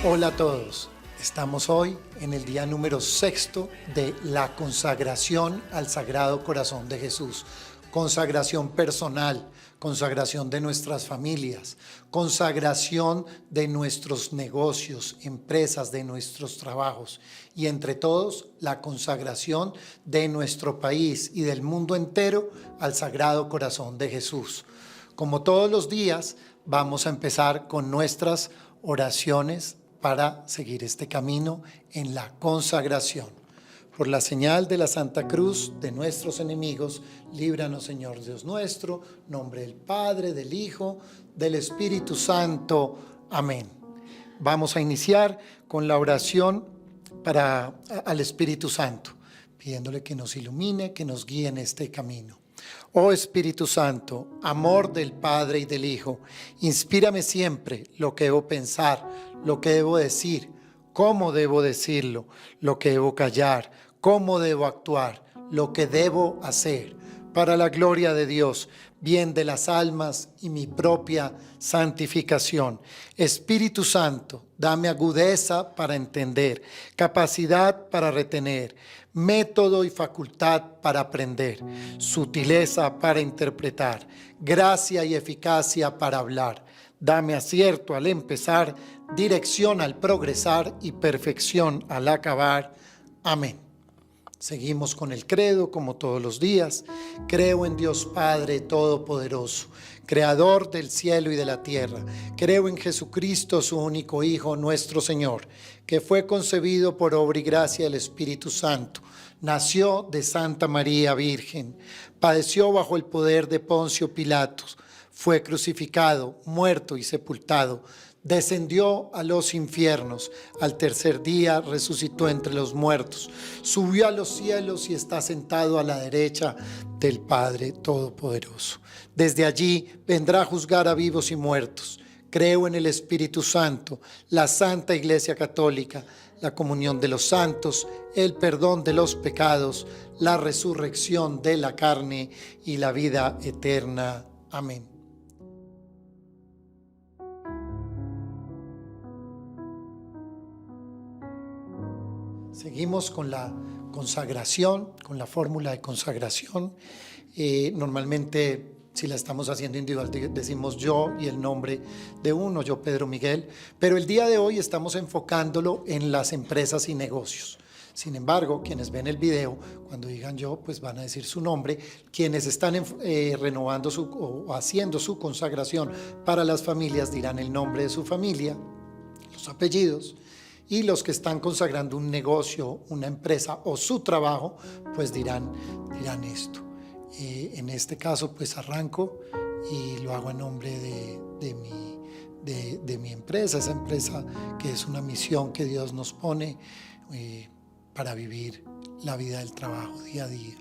Hola a todos, estamos hoy en el día número 6 de la consagración al Sagrado Corazón de Jesús. Consagración personal, consagración de nuestras familias, consagración de nuestros negocios, empresas, de nuestros trabajos y entre todos la consagración de nuestro país y del mundo entero al Sagrado Corazón de Jesús. Como todos los días, vamos a empezar con nuestras oraciones para seguir este camino en la consagración. Por la señal de la Santa Cruz de nuestros enemigos, líbranos, Señor Dios nuestro, en nombre del Padre, del Hijo, del Espíritu Santo. Amén. Vamos a iniciar con la oración al Espíritu Santo, pidiéndole que nos ilumine, que nos guíe en este camino. Oh Espíritu Santo, amor del Padre y del Hijo, inspírame siempre lo que debo pensar, lo que debo decir, cómo debo decirlo, lo que debo callar, cómo debo actuar, lo que debo hacer, para la gloria de Dios, bien de las almas y mi propia santificación. Espíritu Santo, dame agudeza para entender, capacidad para retener, método y facultad para aprender, sutileza para interpretar, gracia y eficacia para hablar. Dame acierto al empezar, dirección al progresar y perfección al acabar. Amén. Seguimos con el credo como todos los días. Creo en Dios Padre Todopoderoso, Creador del cielo y de la tierra. Creo en Jesucristo, su único Hijo, nuestro Señor, que fue concebido por obra y gracia del Espíritu Santo. Nació de Santa María Virgen, padeció bajo el poder de Poncio Pilatos, fue crucificado, muerto y sepultado, descendió a los infiernos, al tercer día resucitó entre los muertos, subió a los cielos y está sentado a la derecha del Padre Todopoderoso. Desde allí vendrá a juzgar a vivos y muertos. Creo en el Espíritu Santo, la Santa Iglesia Católica, la comunión de los santos, el perdón de los pecados, la resurrección de la carne y la vida eterna. Amén. Seguimos con la consagración, con la fórmula de consagración. Normalmente, si la estamos haciendo individual, decimos yo y el nombre de uno, yo Pedro Miguel, pero el día de hoy estamos enfocándolo en las empresas y negocios. Sin embargo, quienes ven el video, cuando digan yo, pues van a decir su nombre. Quienes están renovando o haciendo su consagración para las familias dirán el nombre de su familia, los apellidos. Y los que están consagrando un negocio, una empresa o su trabajo, pues dirán esto. En este caso, pues arranco y lo hago en nombre de mi empresa, esa empresa que es una misión que Dios nos pone para vivir la vida del trabajo día a día.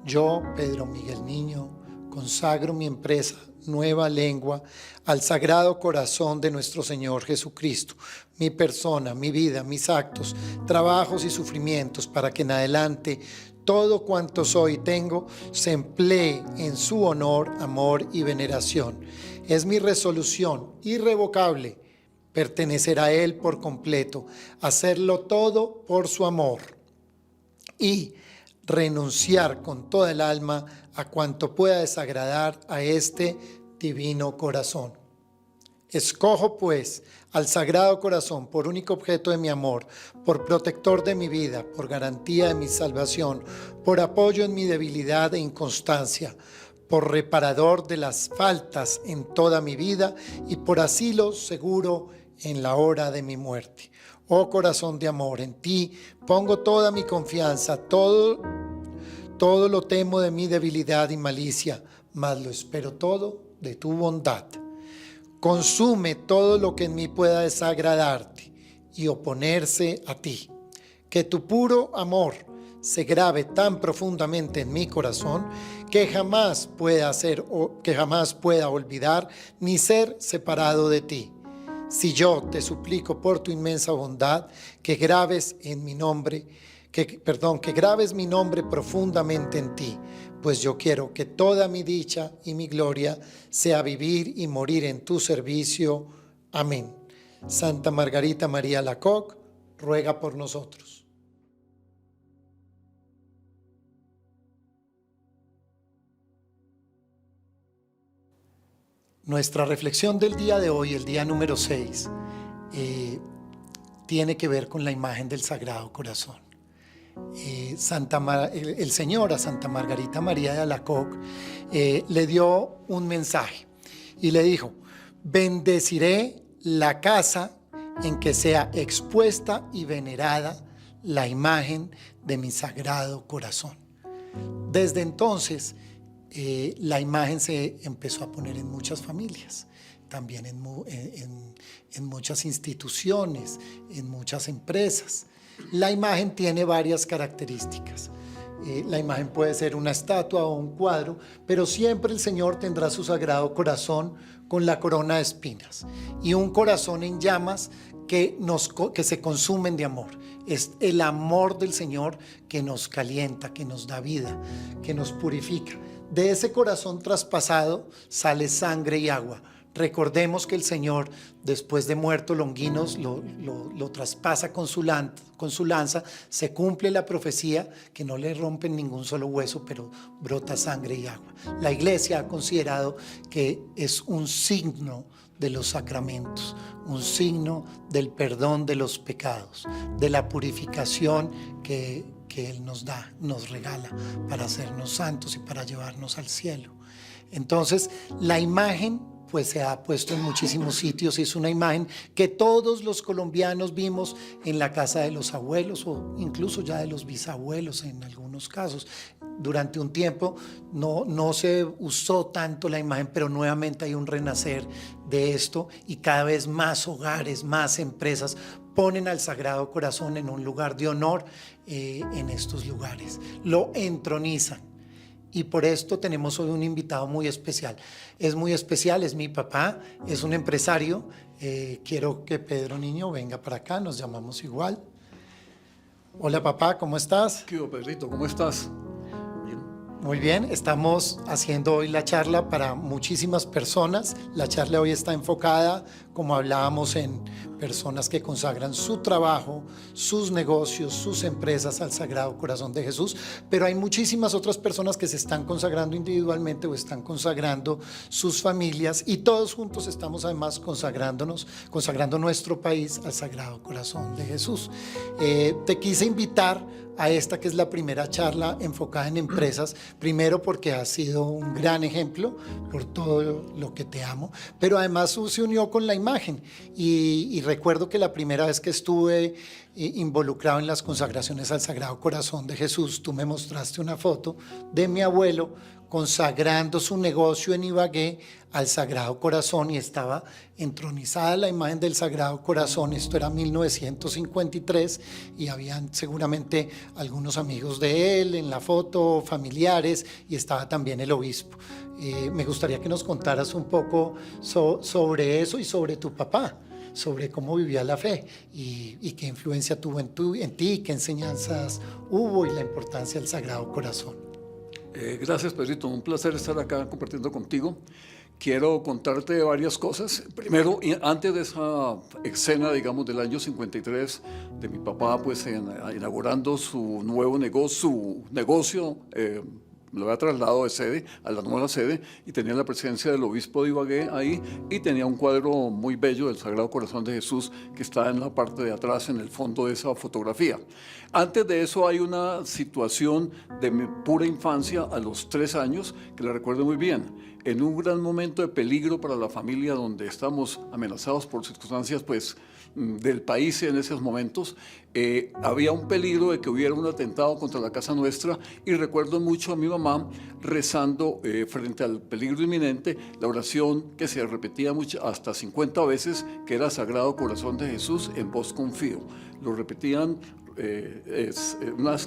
Yo, Pedro Miguel Niño, consagro mi empresa Nueva Lengua al Sagrado Corazón de nuestro Señor Jesucristo, mi persona, mi vida, mis actos, trabajos y sufrimientos, para que en adelante todo cuanto soy y tengo se emplee en su honor, amor y veneración. Es mi resolución irrevocable pertenecer a Él por completo, hacerlo todo por su amor y renunciar con toda el alma a cuanto pueda desagradar a este divino corazón. Escojo pues al Sagrado Corazón por único objeto de mi amor, por protector de mi vida, por garantía de mi salvación, por apoyo en mi debilidad e inconstancia, por reparador de las faltas en toda mi vida y por asilo seguro en la hora de mi muerte. Oh corazón de amor, en ti pongo toda mi confianza, todo lo temo de mi debilidad y malicia, mas lo espero todo de tu bondad. Consume todo lo que en mí pueda desagradarte y oponerse a ti. Que tu puro amor se grabe tan profundamente en mi corazón que jamás pueda olvidar ni ser separado de ti. Si yo te suplico por tu inmensa bondad que grabes mi nombre profundamente en ti, pues yo quiero que toda mi dicha y mi gloria sea vivir y morir en tu servicio. Amén. Santa Margarita María Alacoque, ruega por nosotros. Nuestra reflexión del día de hoy, el día número 6, tiene que ver con la imagen del Sagrado Corazón. El Señor a Santa Margarita María de Alacoque le dio un mensaje y le dijo: bendeciré la casa en que sea expuesta y venerada la imagen de mi Sagrado Corazón. Desde entonces, la imagen se empezó a poner en muchas familias, también en muchas instituciones, en muchas empresas. La imagen tiene varias características. La imagen puede ser una estatua o un cuadro, pero siempre el Señor tendrá su Sagrado Corazón con la corona de espinas y un corazón en llamas que se consumen de amor. Es el amor del Señor que nos calienta, que nos da vida, que nos purifica. De ese corazón traspasado sale sangre y agua. Recordemos que el Señor, después de muerto Longinos, lo traspasa con su lanza, se cumple la profecía, que no le rompen ningún solo hueso, pero brota sangre y agua. La Iglesia ha considerado que es un signo de los sacramentos, un signo del perdón de los pecados, de la purificación que Él nos da, nos regala para hacernos santos y para llevarnos al cielo. Entonces, la imagen pues se ha puesto en muchísimos sitios y es una imagen que todos los colombianos vimos en la casa de los abuelos o incluso ya de los bisabuelos en algunos casos. Durante un tiempo no se usó tanto la imagen, pero nuevamente hay un renacer de esto y cada vez más hogares, más empresas ponen al Sagrado Corazón en un lugar de honor en estos lugares. Lo entronizan. Y por esto tenemos hoy un invitado muy especial. Es muy especial, es mi papá, es un empresario. Quiero que Pedro Niño venga para acá, nos llamamos igual. Hola papá, ¿cómo estás? ¿Qué hubo, Pedrito? ¿Cómo estás? Muy bien, estamos haciendo hoy la charla para muchísimas personas. La charla hoy está enfocada, como hablábamos, en personas que consagran su trabajo, sus negocios, sus empresas al Sagrado Corazón de Jesús, pero hay muchísimas otras personas que se están consagrando individualmente o están consagrando sus familias y todos juntos estamos además consagrando nuestro país al Sagrado Corazón de Jesús. Te quise invitar a esta que es la primera charla enfocada en empresas, primero porque has sido un gran ejemplo por todo lo que te amo, pero además se unió con la imagen y recuerdo que la primera vez que estuve involucrado en las consagraciones al Sagrado Corazón de Jesús, tú me mostraste una foto de mi abuelo consagrando su negocio en Ibagué al Sagrado Corazón y estaba entronizada la imagen del Sagrado Corazón. Esto era 1953 y habían seguramente algunos amigos de él en la foto, familiares, y estaba también el obispo. Me gustaría que nos contaras un poco sobre eso y sobre tu papá, sobre cómo vivía la fe y qué influencia tuvo en ti, qué enseñanzas hubo y la importancia del Sagrado Corazón. Gracias, Pedrito. Un placer estar acá compartiendo contigo. Quiero contarte varias cosas. Primero, antes de esa escena, digamos, del año 53, de mi papá, pues, inaugurando su nuevo negocio, lo había trasladado de sede a la nueva sede y tenía la presencia del obispo de Ibagué ahí y tenía un cuadro muy bello del Sagrado Corazón de Jesús que está en la parte de atrás, en el fondo de esa fotografía. Antes de eso hay una situación de mi pura infancia a los 3 años que la recuerdo muy bien. En un gran momento de peligro para la familia donde estamos amenazados por circunstancias pues del país en esos momentos, había un peligro de que hubiera un atentado contra la casa nuestra y recuerdo mucho a mi mamá rezando frente al peligro inminente la oración que se repetía hasta 50 veces, que era Sagrado Corazón de Jesús, en vos confío. Lo repetían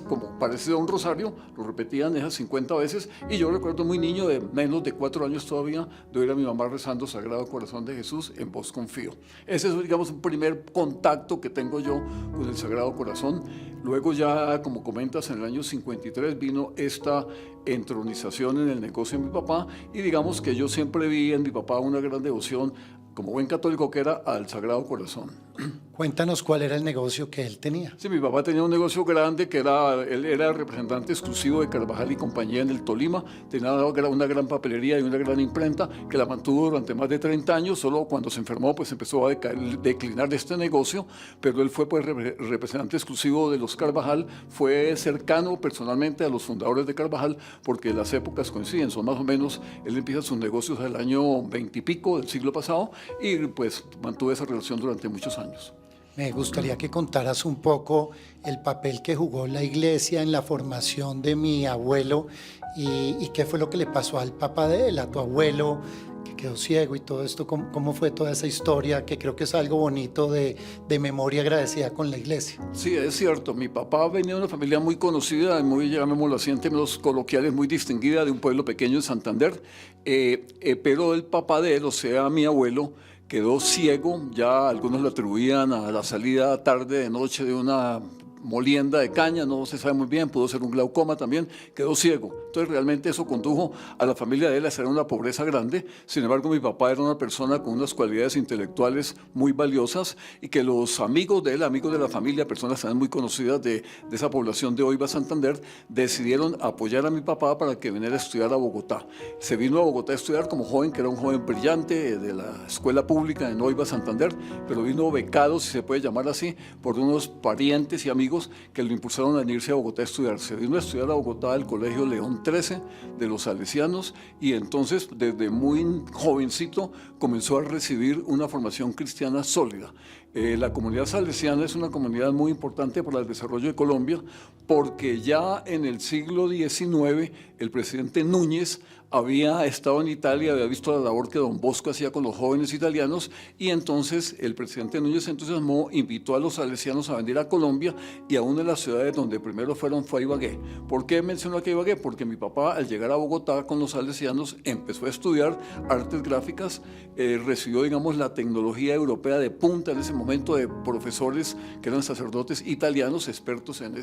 como parecido a un rosario, lo repetían esas 50 veces y yo recuerdo muy niño, de menos de 4 años todavía, de oír a mi mamá rezando Sagrado Corazón de Jesús, en vos confío. Ese es, digamos, un primer contacto que tengo yo con el Sagrado Corazón. Luego ya, como comentas, en el año 53 vino esta entronización en el negocio de mi papá y digamos que yo siempre vi en mi papá una gran devoción como buen católico que era, al Sagrado Corazón. Cuéntanos cuál era el negocio que él tenía. Sí, mi papá tenía un negocio grande él era representante exclusivo de Carvajal y compañía en el Tolima, tenía una gran papelería y una gran imprenta que la mantuvo durante más de 30 años, solo cuando se enfermó pues empezó a declinar este negocio, pero él fue pues representante exclusivo de los Carvajal, fue cercano personalmente a los fundadores de Carvajal porque las épocas coinciden, son más o menos, él empieza sus negocios al año 20 y pico del siglo pasado y pues mantuvo esa relación durante muchos años. Me gustaría que contaras un poco el papel que jugó la iglesia en la formación de mi abuelo y qué fue lo que le pasó al papá de él, a tu abuelo, que quedó ciego y todo esto, cómo fue toda esa historia, que creo que es algo bonito de memoria agradecida con la iglesia. Sí, es cierto. Mi papá venía de una familia muy conocida, muy, llamémoslo así, en términos coloquiales, muy distinguida, de un pueblo pequeño de Santander. Pero el papá de él, o sea, mi abuelo, quedó ciego. Ya algunos lo atribuían a la salida tarde de noche de una molienda de caña, no se sabe muy bien, pudo ser un glaucoma también, quedó ciego. Entonces realmente eso condujo a la familia de él a ser una pobreza grande. Sin embargo, mi papá era una persona con unas cualidades intelectuales muy valiosas y que los amigos de él, amigos de la familia, personas también muy conocidas de esa población de Oiva, Santander, decidieron apoyar a mi papá para que viniera a estudiar a Bogotá. Se vino a Bogotá a estudiar como joven, que era un joven brillante de la escuela pública en Oiva, Santander, pero vino becado, si se puede llamar así, por unos parientes y amigos que lo impulsaron a irse a Bogotá a estudiar. Se vino a estudiar a Bogotá al Colegio León XIII de los Salesianos y entonces desde muy jovencito comenzó a recibir una formación cristiana sólida. La comunidad salesiana es una comunidad muy importante para el desarrollo de Colombia porque ya en el siglo XIX el presidente Núñez había estado en Italia, había visto la labor que don Bosco hacía con los jóvenes italianos y entonces el presidente Núñez se entusiasmó, invitó a los salesianos a venir a Colombia y a una de las ciudades donde primero fueron fue a Ibagué. ¿Por qué menciono aquí Ibagué? Porque mi papá al llegar a Bogotá con los salesianos empezó a estudiar artes gráficas, recibió digamos la tecnología europea de punta en ese momento de profesores que eran sacerdotes italianos expertos en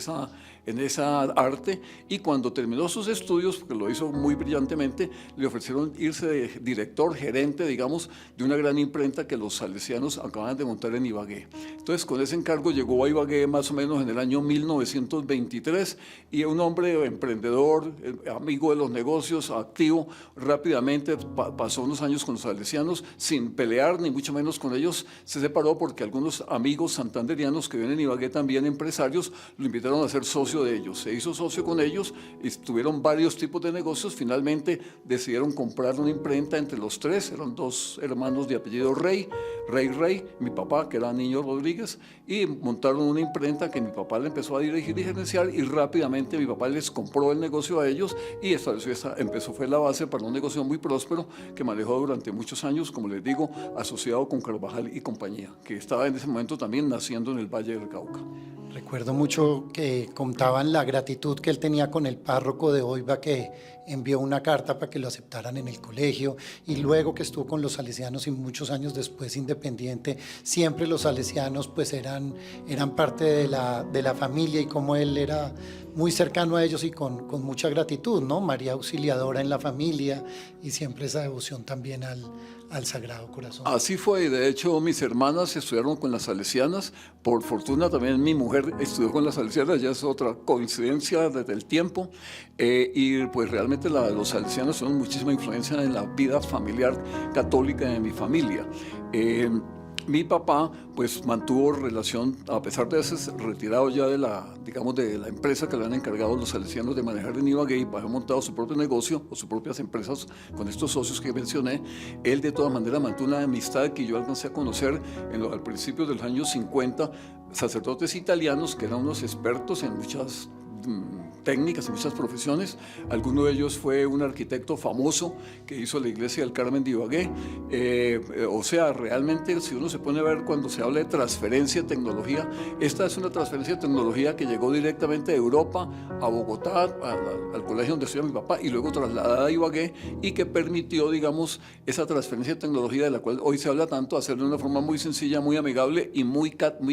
esa arte y cuando terminó sus estudios, porque lo hizo muy brillantemente, le ofrecieron irse de director, gerente, digamos, de una gran imprenta que los salesianos acaban de montar en Ibagué. Entonces, con ese encargo llegó a Ibagué más o menos en el año 1923 y un hombre emprendedor, amigo de los negocios, activo, rápidamente pasó unos años con los salesianos sin pelear, ni mucho menos con ellos, se separó porque algunos amigos santanderianos que viven en Ibagué también empresarios lo invitaron a ser socio de ellos. Se hizo socio con ellos y tuvieron varios tipos de negocios. Finalmente decidieron comprar una imprenta entre los tres, eran dos hermanos de apellido Rey, mi papá que era Niño Rodríguez, y montaron una imprenta que mi papá le empezó a dirigir y gerenciar y rápidamente mi papá les compró el negocio a ellos y fue la base para un negocio muy próspero que manejó durante muchos años, como les digo, asociado con Carvajal y compañía, que estaba en ese momento también naciendo en el Valle del Cauca. Recuerdo mucho que contaban la gratitud que él tenía con el párroco de Oiva que envió una carta para que lo aceptaran en el colegio y luego que estuvo con los salesianos y muchos años después independiente, siempre los salesianos pues eran parte de la familia y como él era muy cercano a ellos y con mucha gratitud, ¿no? María Auxiliadora en la familia y siempre esa devoción también al Sagrado Corazón. Así fue, y de hecho mis hermanas estudiaron con las salesianas, por fortuna también mi mujer estudió con las salesianas, ya es otra coincidencia desde el tiempo, y pues realmente los salesianos son muchísima influencia en la vida familiar católica de mi familia. Mi papá pues mantuvo relación, a pesar de ser retirado ya de la empresa que le han encargado los salesianos de manejar en Ibagué y haber montado su propio negocio o sus propias empresas con estos socios que mencioné, él de todas maneras mantuvo una amistad que yo alcancé a conocer al principio de los años 50, sacerdotes italianos que eran unos expertos en muchas técnicas y muchas profesiones. Alguno de ellos fue un arquitecto famoso que hizo la iglesia del Carmen de Ibagué. O sea, realmente si uno se pone a ver cuando se habla de transferencia de tecnología, esta es una transferencia de tecnología que llegó directamente de Europa a Bogotá, al colegio donde estudia mi papá y luego trasladada a Ibagué y que permitió, digamos, esa transferencia de tecnología de la cual hoy se habla tanto, hacerlo de una forma muy sencilla, muy amigable y muy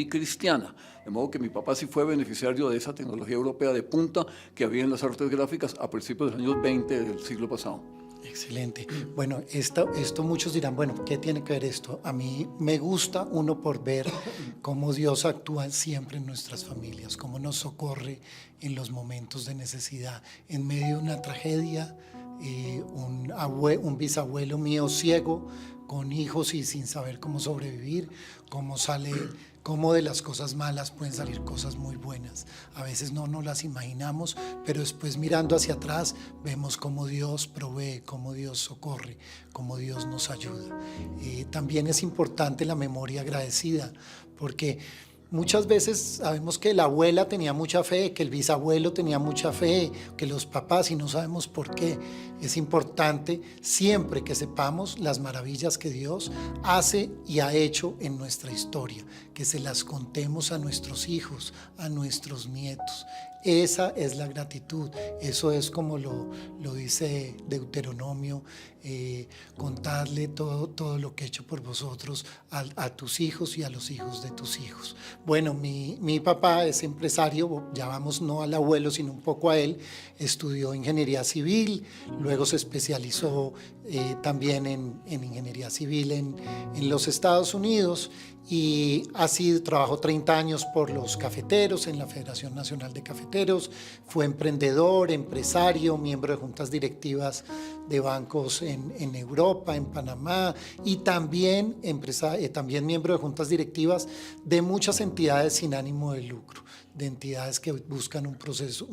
cristiana. De modo que mi papá sí fue beneficiario de esa tecnología europea de punta que había en las artes gráficas a principios de los años 20 del siglo pasado. Excelente. Bueno, esto muchos dirán, bueno, ¿qué tiene que ver esto? A mí me gusta uno por ver cómo Dios actúa siempre en nuestras familias, cómo nos socorre en los momentos de necesidad, en medio de una tragedia, un bisabuelo mío ciego, con hijos y sin saber cómo sobrevivir, cómo de las cosas malas pueden salir cosas muy buenas. A veces no nos las imaginamos, pero después mirando hacia atrás vemos cómo Dios provee, cómo Dios socorre, cómo Dios nos ayuda. También es importante la memoria agradecida, porque muchas veces sabemos que la abuela tenía mucha fe, que el bisabuelo tenía mucha fe, que los papás, y no sabemos por qué. Es importante siempre que sepamos las maravillas que Dios hace y ha hecho en nuestra historia, que se las contemos a nuestros hijos, a nuestros nietos. Esa es la gratitud, eso es como lo dice Deuteronomio, contarle todo lo que he hecho por vosotros a tus hijos y a los hijos de tus hijos. Bueno, mi papá es empresario, ya vamos no al abuelo sino un poco a él, estudió ingeniería civil, luego se especializó también en ingeniería civil en los Estados Unidos, y así trabajó 30 años por los cafeteros en la Federación Nacional de Cafeteros, fue emprendedor, empresario, miembro de juntas directivas de bancos en Europa, en Panamá, y también miembro de juntas directivas de muchas entidades sin ánimo de lucro, de entidades que buscan un proceso,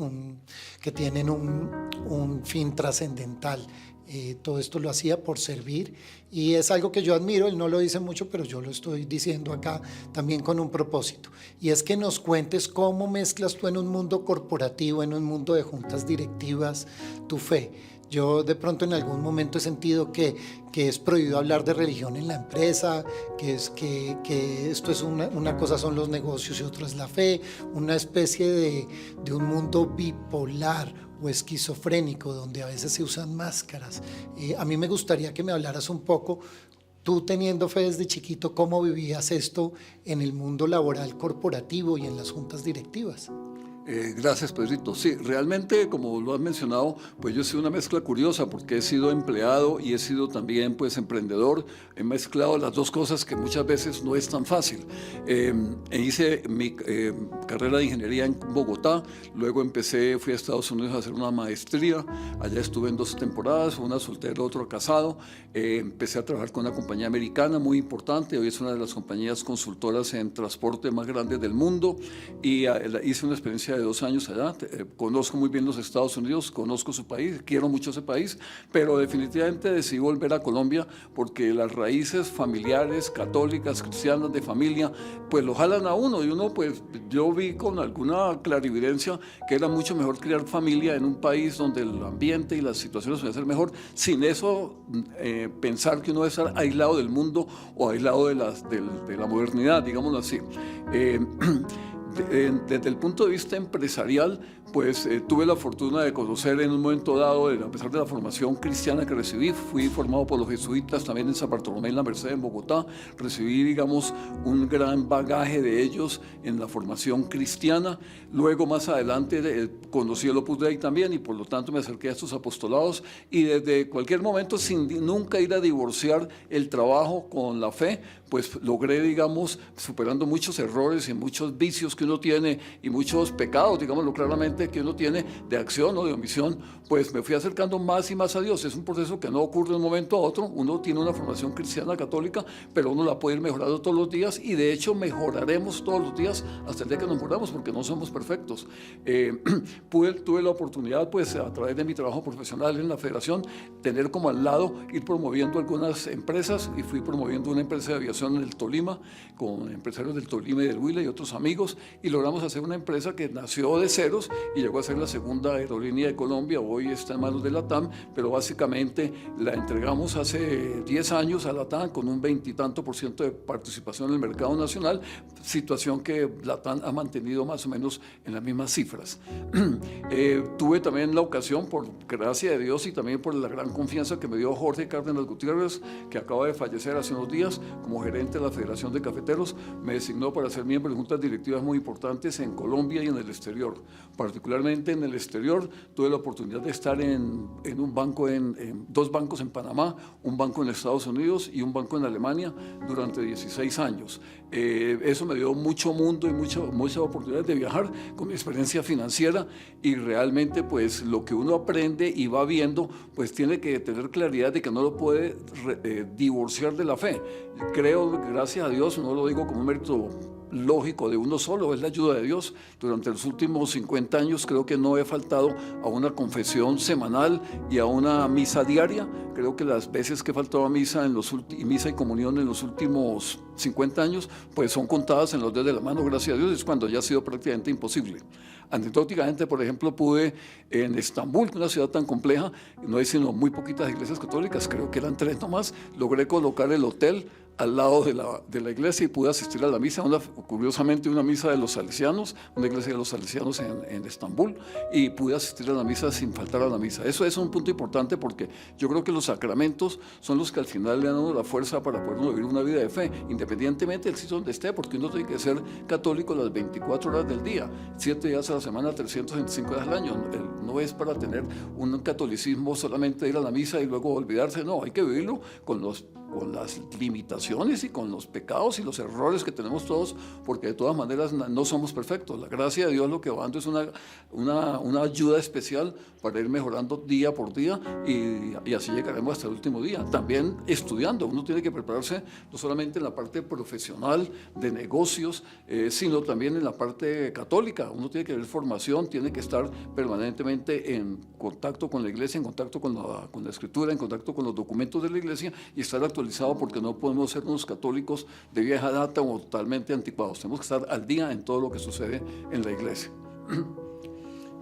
que tienen un fin trascendental. Todo esto lo hacía por servir y es algo que yo admiro. Él no lo dice mucho, pero yo lo estoy diciendo acá también con un propósito, y es que nos cuentes cómo mezclas tú en un mundo corporativo, en un mundo de juntas directivas, tu fe. Yo de pronto en algún momento he sentido que es prohibido hablar de religión en la empresa, que esto es una cosa son los negocios y otra es la fe, una especie de un mundo bipolar o esquizofrénico donde a veces se usan máscaras. A mí me gustaría que me hablaras un poco, tú teniendo fe desde chiquito, cómo vivías esto en el mundo laboral corporativo y en las juntas directivas. Gracias, Pedrito. Sí, realmente, como lo has mencionado, pues yo he sido una mezcla curiosa porque he sido empleado y he sido también pues emprendedor. He mezclado las dos cosas que muchas veces no es tan fácil. Hice mi carrera de ingeniería en Bogotá, luego fui a Estados Unidos a hacer una maestría, allá estuve en 2 temporadas, una soltero, otro casado. Empecé a trabajar con una compañía americana muy importante, hoy es una de las compañías consultoras en transporte más grandes del mundo, y hice una experiencia de 2 años allá. Conozco muy bien los Estados Unidos, conozco su país, quiero mucho ese país, pero definitivamente decidí volver a Colombia porque las raíces familiares, católicas, cristianas, de familia, pues lo jalan a uno, y uno pues yo vi con alguna clarividencia que era mucho mejor crear familia en un país donde el ambiente y las situaciones pueden ser mejor, sin eso pensar que uno debe estar aislado del mundo o aislado de la modernidad, digámoslo así. Desde el punto de vista empresarial, pues tuve la fortuna de conocer en un momento dado, a pesar de la formación cristiana que recibí, fui formado por los jesuitas también en San Bartolomé, en la Merced, en Bogotá. Recibí, digamos, un gran bagaje de ellos en la formación cristiana. Luego, más adelante, conocí el Opus Dei también, y por lo tanto me acerqué a estos apostolados, y desde cualquier momento, sin nunca ir a divorciar el trabajo con la fe, pues logré, digamos, superando muchos errores y muchos vicios que uno tiene y muchos pecados, digámoslo claramente, que uno tiene de acción o de omisión, pues me fui acercando más y más a Dios. Es un proceso que no ocurre de un momento a otro. Uno tiene una formación cristiana católica, pero uno la puede ir mejorando todos los días, y de hecho mejoraremos todos los días hasta el día que nos muramos, porque no somos perfectos. Tuve la oportunidad, pues a través de mi trabajo profesional en la federación, tener como al lado, ir promoviendo algunas empresas, y fui promoviendo una empresa de aviación en el Tolima, con empresarios del Tolima y del Huila y otros amigos, y logramos hacer una empresa que nació de ceros y llegó a ser la segunda aerolínea de Colombia. Hoy está en manos de LATAM, pero básicamente la entregamos hace 10 años a LATAM con un 20 y tanto % de participación en el mercado nacional, situación que LATAM ha mantenido más o menos en las mismas cifras. Tuve también la ocasión, por gracia de Dios y también por la gran confianza que me dio Jorge Cárdenas Gutiérrez, que acaba de fallecer hace unos días, como gerente de la Federación de Cafeteros, me designó para ser miembro de juntas directivas muy importantes en Colombia y en el exterior. particularmente en el exterior. Tuve la oportunidad de estar en un banco, en 2 bancos en Panamá, un banco en Estados Unidos y un banco en Alemania durante 16 años. Eso me dio mucho mundo y mucha oportunidad de viajar con mi experiencia financiera, y realmente pues lo que uno aprende y va viendo pues tiene que tener claridad de que no lo puede divorciar de la fe. Creo, gracias a Dios, no lo digo como un mérito lógico de uno solo, es la ayuda de Dios. Durante los últimos 50 años creo que no he faltado a una confesión semanal y a una misa diaria. Creo que las veces que he faltado a misa, misa y comunión en los últimos 50 años, pues son contadas en los dedos de la mano, gracias a Dios, es cuando ya ha sido prácticamente imposible. Anecdóticamente, por ejemplo, pude en Estambul, una ciudad tan compleja, no hay sino muy poquitas iglesias católicas, creo que eran 3 nomás, logré colocar el hotel al lado de la iglesia y pude asistir a la misa, curiosamente una misa de los salesianos, una iglesia de los salesianos en Estambul, y pude asistir a la misa sin faltar a la misa. Eso es un punto importante, porque yo creo que los sacramentos son los que al final le dan a uno la fuerza para poder vivir una vida de fe, independientemente del sitio donde esté, porque uno tiene que ser católico las 24 horas del día, 7 días a la semana, 365 días al año. No es para tener un catolicismo solamente ir a la misa y luego olvidarse, no, hay que vivirlo con las limitaciones y con los pecados y los errores que tenemos todos, porque de todas maneras no somos perfectos. La gracia de Dios lo que va dando es una ayuda especial para ir mejorando día por día, y así llegaremos hasta el último día. También estudiando, uno tiene que prepararse no solamente en la parte profesional de negocios, sino también en la parte católica. Uno tiene que ver formación, tiene que estar permanentemente en contacto con la iglesia, en contacto con la escritura, en contacto con los documentos de la iglesia, y estar actualizado, porque no podemos ser unos católicos de vieja data o totalmente anticuados. Tenemos que estar al día en todo lo que sucede en la iglesia.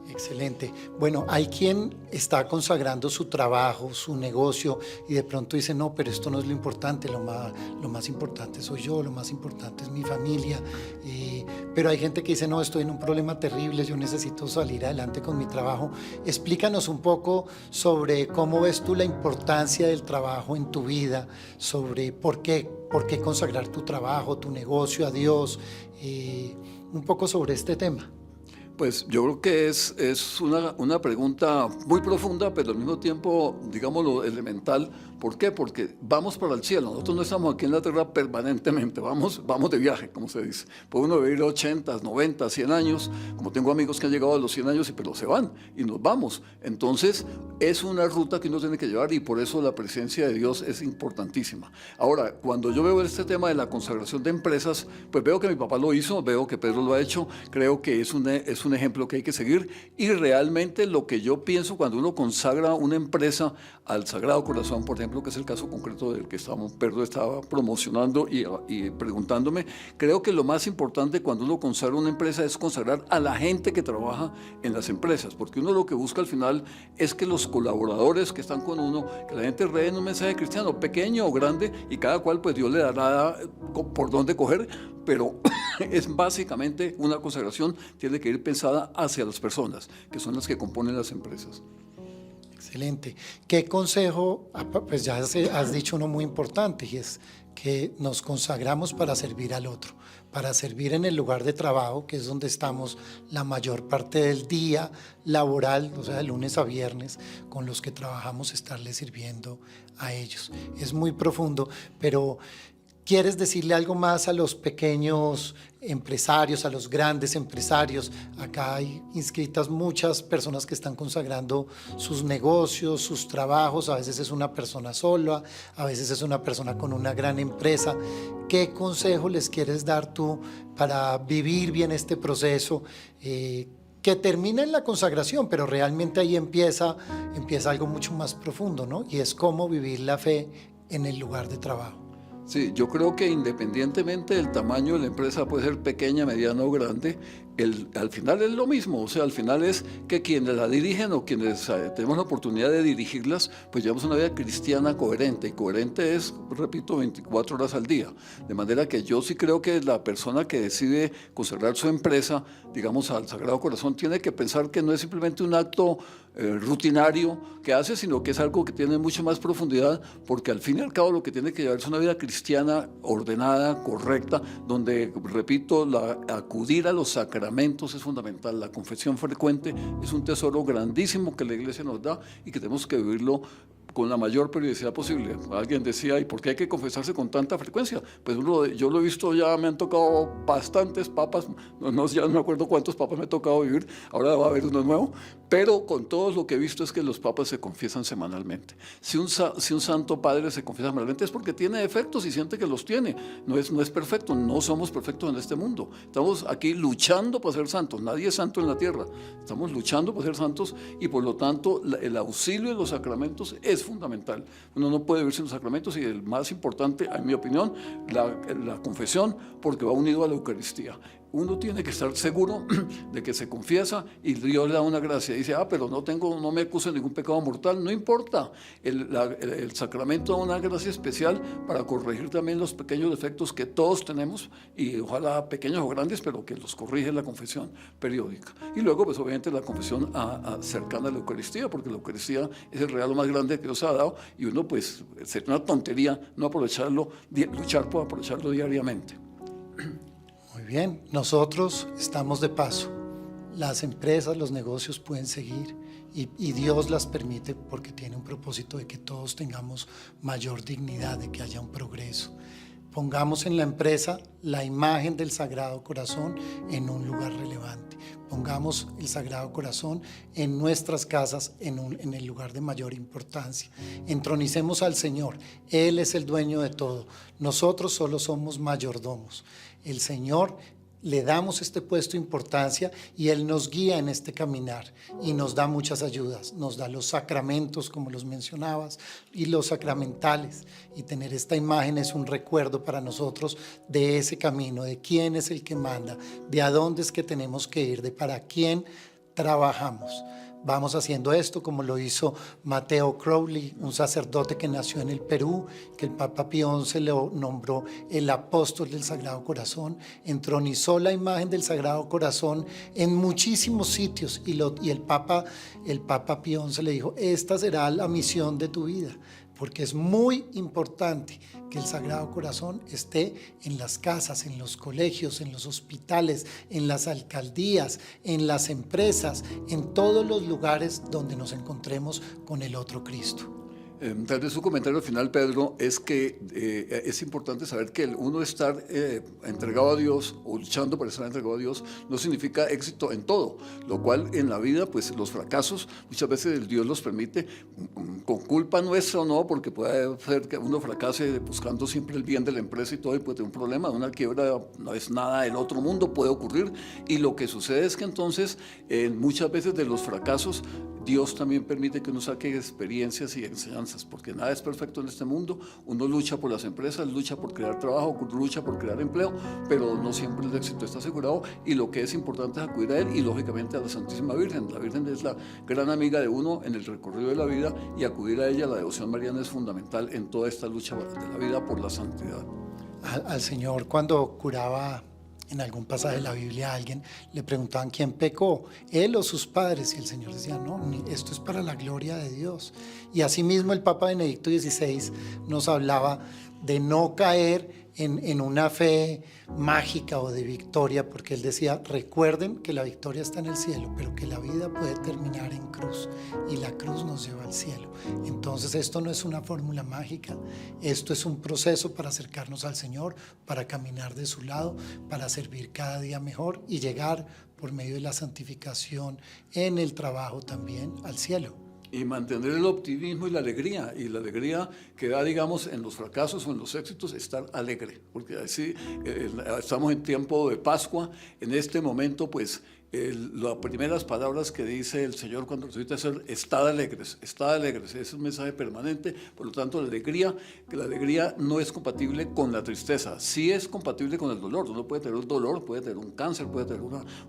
Excelente. Bueno, hay quien está consagrando su trabajo, su negocio, y de pronto dice, no, pero esto no es lo importante, lo más importante soy yo, lo más importante es mi familia. Pero hay gente que dice, no, estoy en un problema terrible, yo necesito salir adelante con mi trabajo. Explícanos un poco sobre cómo ves tú la importancia del trabajo en tu vida, sobre por qué consagrar tu trabajo, tu negocio a Dios, un poco sobre este tema. Pues yo creo que es una pregunta muy profunda, pero al mismo tiempo, digámoslo, elemental. ¿Por qué? Porque vamos para el cielo. Nosotros no estamos aquí en la tierra permanentemente, vamos de viaje, como se dice. Puede uno vivir 80, 90, 100 años, como tengo amigos que han llegado a los 100 años, pero se van y nos vamos. Entonces, es una ruta que uno tiene que llevar, y por eso la presencia de Dios es importantísima. Ahora, cuando yo veo este tema de la consagración de empresas, pues veo que mi papá lo hizo, veo que Pedro lo ha hecho, creo que es un ejemplo que hay que seguir, y realmente lo que yo pienso cuando uno consagra una empresa al Sagrado Corazón, por ejemplo, que es el caso concreto del que Pedro estaba promocionando y preguntándome, creo que lo más importante cuando uno consagra una empresa es consagrar a la gente que trabaja en las empresas, porque uno lo que busca al final es que los colaboradores que están con uno, que la gente reen un mensaje cristiano, pequeño o grande, y cada cual pues Dios le dará por dónde coger, pero es básicamente una consagración, tiene que ir pensada hacia las personas, que son las que componen las empresas. Excelente. ¿Qué consejo? Pues ya has dicho uno muy importante, y es que nos consagramos para servir al otro, para servir en el lugar de trabajo, que es donde estamos la mayor parte del día laboral, o sea, de lunes a viernes, con los que trabajamos, estarle sirviendo a ellos. Es muy profundo, pero ¿quieres decirle algo más a los pequeños empresarios, a los grandes empresarios? Acá hay inscritas muchas personas que están consagrando sus negocios, sus trabajos. A veces es una persona sola, a veces es una persona con una gran empresa. ¿Qué consejo les quieres dar tú para vivir bien este proceso? Que termina en la consagración, pero realmente ahí empieza algo mucho más profundo, ¿no? Y es cómo vivir la fe en el lugar de trabajo. Sí, yo creo que independientemente del tamaño de la empresa, puede ser pequeña, mediana o grande, al final es lo mismo. O sea, al final es que quienes la dirigen o quienes tenemos la oportunidad de dirigirlas, pues llevamos una vida cristiana coherente, y coherente es, repito, 24 horas al día. De manera que yo sí creo que la persona que decide consagrar su empresa, digamos, al Sagrado Corazón, tiene que pensar que no es simplemente un acto rutinario que hace, sino que es algo que tiene mucho más profundidad, porque al fin y al cabo lo que tiene que llevar es una vida cristiana ordenada, correcta, donde, repito, acudir a los sacramentos sacramentos es fundamental. La confesión frecuente es un tesoro grandísimo que la Iglesia nos da y que tenemos que vivirlo con la mayor periodicidad posible. Alguien decía, ¿y por qué hay que confesarse con tanta frecuencia? Pues yo lo he visto ya, me han tocado bastantes papas, ya no me acuerdo cuántos papas me ha tocado vivir, ahora va a haber uno nuevo, pero con todo lo que he visto es que los papas se confiesan semanalmente. Si un santo padre se confiesa semanalmente es porque tiene defectos y siente que los tiene. No es perfecto, no somos perfectos en este mundo. Estamos aquí luchando para ser santos, nadie es santo en la tierra. Estamos luchando para ser santos y por lo tanto el auxilio de los sacramentos es fundamental. Uno no puede vivir sin los sacramentos y el más importante, en mi opinión, la confesión, porque va unido a la Eucaristía. Uno tiene que estar seguro de que se confiesa y Dios le da una gracia. Dice, pero no me acuso de ningún pecado mortal. No importa, el sacramento da una gracia especial para corregir también los pequeños defectos que todos tenemos, y ojalá pequeños o grandes, pero que los corrige la confesión periódica. Y luego, pues obviamente la confesión cercana a la Eucaristía, porque la Eucaristía es el regalo más grande que Dios ha dado, y uno pues sería una tontería no aprovecharlo, luchar por aprovecharlo diariamente. Muy bien, nosotros estamos de paso. Las empresas, los negocios pueden seguir y Dios las permite porque tiene un propósito de que todos tengamos mayor dignidad, de que haya un progreso. Pongamos en la empresa la imagen del Sagrado Corazón en un lugar relevante. Pongamos el Sagrado Corazón en nuestras casas en el lugar de mayor importancia. Entronicemos al Señor. Él es el dueño de todo. Nosotros solo somos mayordomos. El Señor le damos este puesto de importancia y Él nos guía en este caminar y nos da muchas ayudas, nos da los sacramentos como los mencionabas y los sacramentales, y tener esta imagen es un recuerdo para nosotros de ese camino, de quién es el que manda, de a dónde es que tenemos que ir, de para quién trabajamos. Vamos haciendo esto como lo hizo Mateo Crowley, un sacerdote que nació en el Perú, que el Papa Pío XI lo nombró el apóstol del Sagrado Corazón, entronizó la imagen del Sagrado Corazón en muchísimos sitios y el Papa Pío XI le dijo, esta será la misión de tu vida, porque es muy importante que el Sagrado Corazón esté en las casas, en los colegios, en los hospitales, en las alcaldías, en las empresas, en todos los lugares donde nos encontremos con el otro Cristo. Tal vez su comentario final, Pedro, es que es importante saber que uno estar entregado a Dios o luchando por estar entregado a Dios no significa éxito en todo, lo cual en la vida, pues los fracasos muchas veces Dios los permite con culpa nuestra o no, porque puede ser que uno fracase buscando siempre el bien de la empresa y todo, y puede tener un problema, una quiebra no es nada del otro mundo, puede ocurrir, y lo que sucede es que entonces muchas veces de los fracasos Dios también permite que uno saque experiencias y enseñanzas, porque nada es perfecto en este mundo. Uno lucha por las empresas, lucha por crear trabajo, lucha por crear empleo, pero no siempre el éxito está asegurado, y lo que es importante es acudir a Él y lógicamente a la Santísima Virgen. La Virgen es la gran amiga de uno en el recorrido de la vida, y acudir a ella, la devoción mariana, es fundamental en toda esta lucha de la vida por la santidad. Al Señor, cuando curaba en algún pasaje de la Biblia a alguien, le preguntaban quién pecó, él o sus padres, y el Señor decía, no, esto es para la gloria de Dios. Y asimismo el Papa Benedicto XVI nos hablaba de no caer en una fe mágica o de victoria, porque él decía, recuerden que la victoria está en el cielo, pero que la vida puede terminar en cruz, y la cruz nos lleva al cielo. Entonces esto no es una fórmula mágica, esto es un proceso para acercarnos al Señor, para caminar de su lado, para servir cada día mejor y llegar por medio de la santificación en el trabajo también al cielo. Y mantener el optimismo y la alegría que da, digamos, en los fracasos o en los éxitos, estar alegre, porque así estamos en tiempo de Pascua. En este momento, pues, las primeras palabras que dice el Señor cuando resucita es estad alegres, es un mensaje permanente. Por lo tanto, que la alegría no es compatible con la tristeza, sí es compatible con el dolor. Uno puede tener un dolor, puede tener un cáncer, puede tener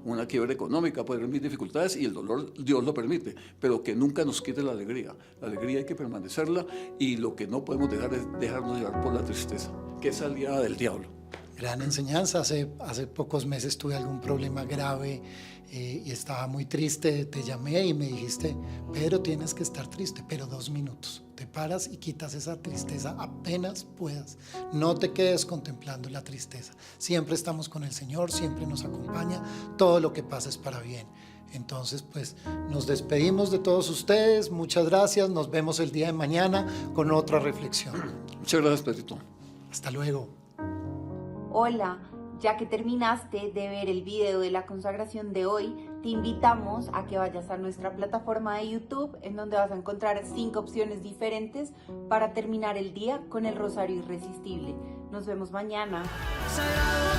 una quiebra económica, puede tener mil dificultades, y el dolor Dios lo permite, pero que nunca nos quite la alegría hay que permanecerla, y lo que no podemos dejar es dejarnos llevar por la tristeza, que es aliada del diablo. Gran enseñanza. Hace pocos meses tuve algún problema grave y estaba muy triste. Te llamé y me dijiste, Pedro, tienes que estar triste, pero 2 minutos. Te paras y quitas esa tristeza apenas puedas. No te quedes contemplando la tristeza. Siempre estamos con el Señor, siempre nos acompaña. Todo lo que pasa es para bien. Entonces, pues nos despedimos de todos ustedes. Muchas gracias. Nos vemos el día de mañana con otra reflexión. Muchas gracias, Pedrito. Hasta luego. Hola, ya que terminaste de ver el video de la consagración de hoy, te invitamos a que vayas a nuestra plataforma de YouTube, en donde vas a encontrar 5 opciones diferentes para terminar el día con el Rosario Irresistible. Nos vemos mañana. Sagrado